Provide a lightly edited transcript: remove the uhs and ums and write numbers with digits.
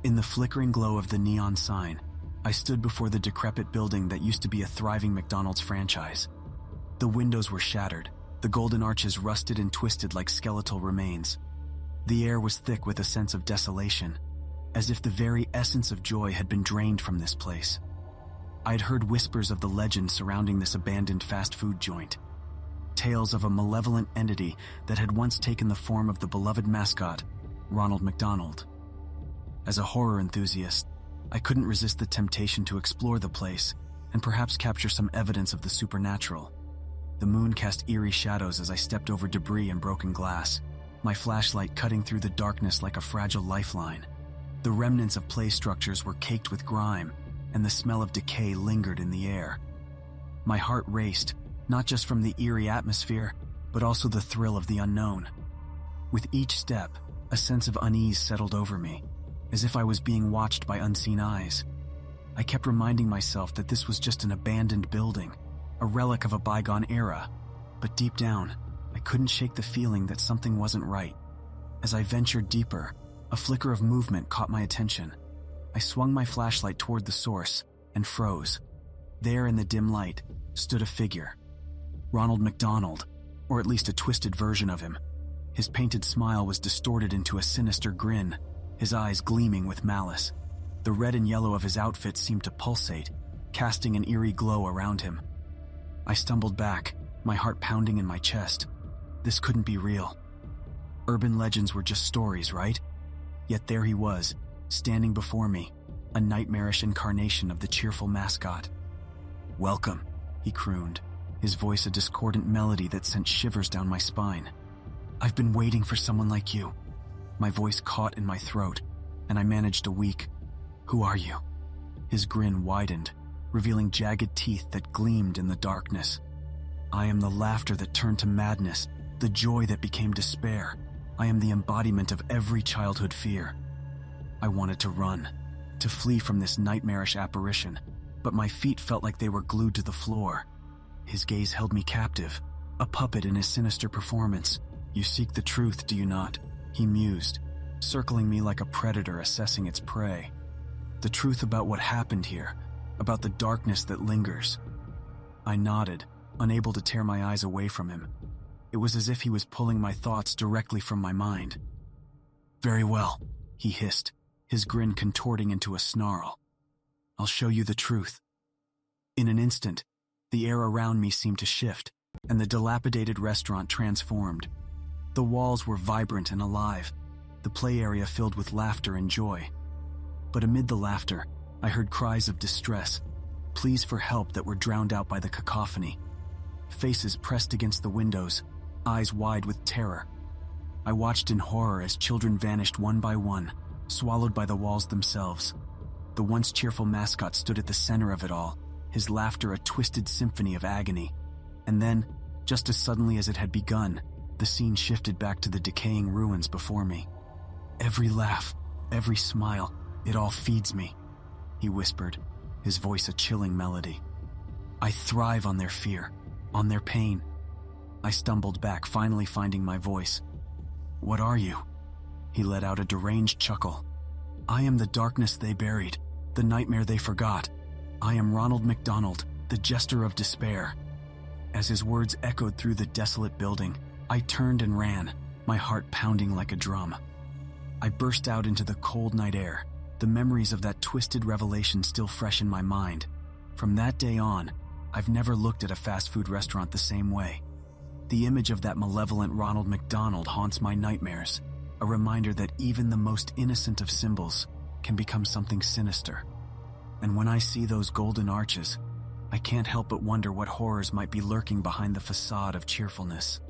In the flickering glow of the neon sign, I stood before the decrepit building that used to be a thriving McDonald's franchise. The windows were shattered, the golden arches rusted and twisted like skeletal remains. The air was thick with a sense of desolation, as if the very essence of joy had been drained from this place. I'd heard whispers of the legend surrounding this abandoned fast food joint, tales of a malevolent entity that had once taken the form of the beloved mascot, Ronald McDonald. As a horror enthusiast, I couldn't resist the temptation to explore the place and perhaps capture some evidence of the supernatural. The moon cast eerie shadows as I stepped over debris and broken glass, my flashlight cutting through the darkness like a fragile lifeline. The remnants of play structures were caked with grime, and the smell of decay lingered in the air. My heart raced, not just from the eerie atmosphere, but also the thrill of the unknown. With each step, a sense of unease settled over me, as if I was being watched by unseen eyes. I kept reminding myself that this was just an abandoned building, a relic of a bygone era, but deep down, I couldn't shake the feeling that something wasn't right. As I ventured deeper, a flicker of movement caught my attention. I swung my flashlight toward the source and froze. There in the dim light stood a figure. Ronald McDonald, or at least a twisted version of him. His painted smile was distorted into a sinister grin, his eyes gleaming with malice. The red and yellow of his outfit seemed to pulsate, casting an eerie glow around him. I stumbled back, my heart pounding in my chest. This couldn't be real. Urban legends were just stories, right? Yet there he was, standing before me, a nightmarish incarnation of the cheerful mascot. "Welcome," he crooned, his voice a discordant melody that sent shivers down my spine. "I've been waiting for someone like you." My voice caught in my throat, and I managed a weak, "Who are you?" His grin widened, revealing jagged teeth that gleamed in the darkness. "I am the laughter that turned to madness, the joy that became despair. I am the embodiment of every childhood fear." I wanted to run, to flee from this nightmarish apparition, but my feet felt like they were glued to the floor. His gaze held me captive, a puppet in his sinister performance. "You seek the truth, do you not?" he mused, circling me like a predator assessing its prey. "The truth about what happened here, about the darkness that lingers." I nodded, unable to tear my eyes away from him. It was as if he was pulling my thoughts directly from my mind. "Very well," he hissed, his grin contorting into a snarl. "I'll show you the truth." In an instant, the air around me seemed to shift, and the dilapidated restaurant transformed. The walls were vibrant and alive, the play area filled with laughter and joy. But amid the laughter, I heard cries of distress, pleas for help that were drowned out by the cacophony. Faces pressed against the windows, eyes wide with terror. I watched in horror as children vanished one by one, swallowed by the walls themselves. The once cheerful mascot stood at the center of it all, his laughter a twisted symphony of agony. And then, just as suddenly as it had begun, the scene shifted back to the decaying ruins before me. "Every laugh, every smile, it all feeds me," he whispered, his voice a chilling melody. "I thrive on their fear, on their pain." I stumbled back, finally finding my voice. "What are you?" He let out a deranged chuckle. "I am the darkness they buried, the nightmare they forgot. I am Ronald McDonald, the jester of despair." As his words echoed through the desolate building, I turned and ran, my heart pounding like a drum. I burst out into the cold night air, the memories of that twisted revelation still fresh in my mind. From that day on, I've never looked at a fast food restaurant the same way. The image of that malevolent Ronald McDonald haunts my nightmares, a reminder that even the most innocent of symbols can become something sinister. And when I see those golden arches, I can't help but wonder what horrors might be lurking behind the facade of cheerfulness.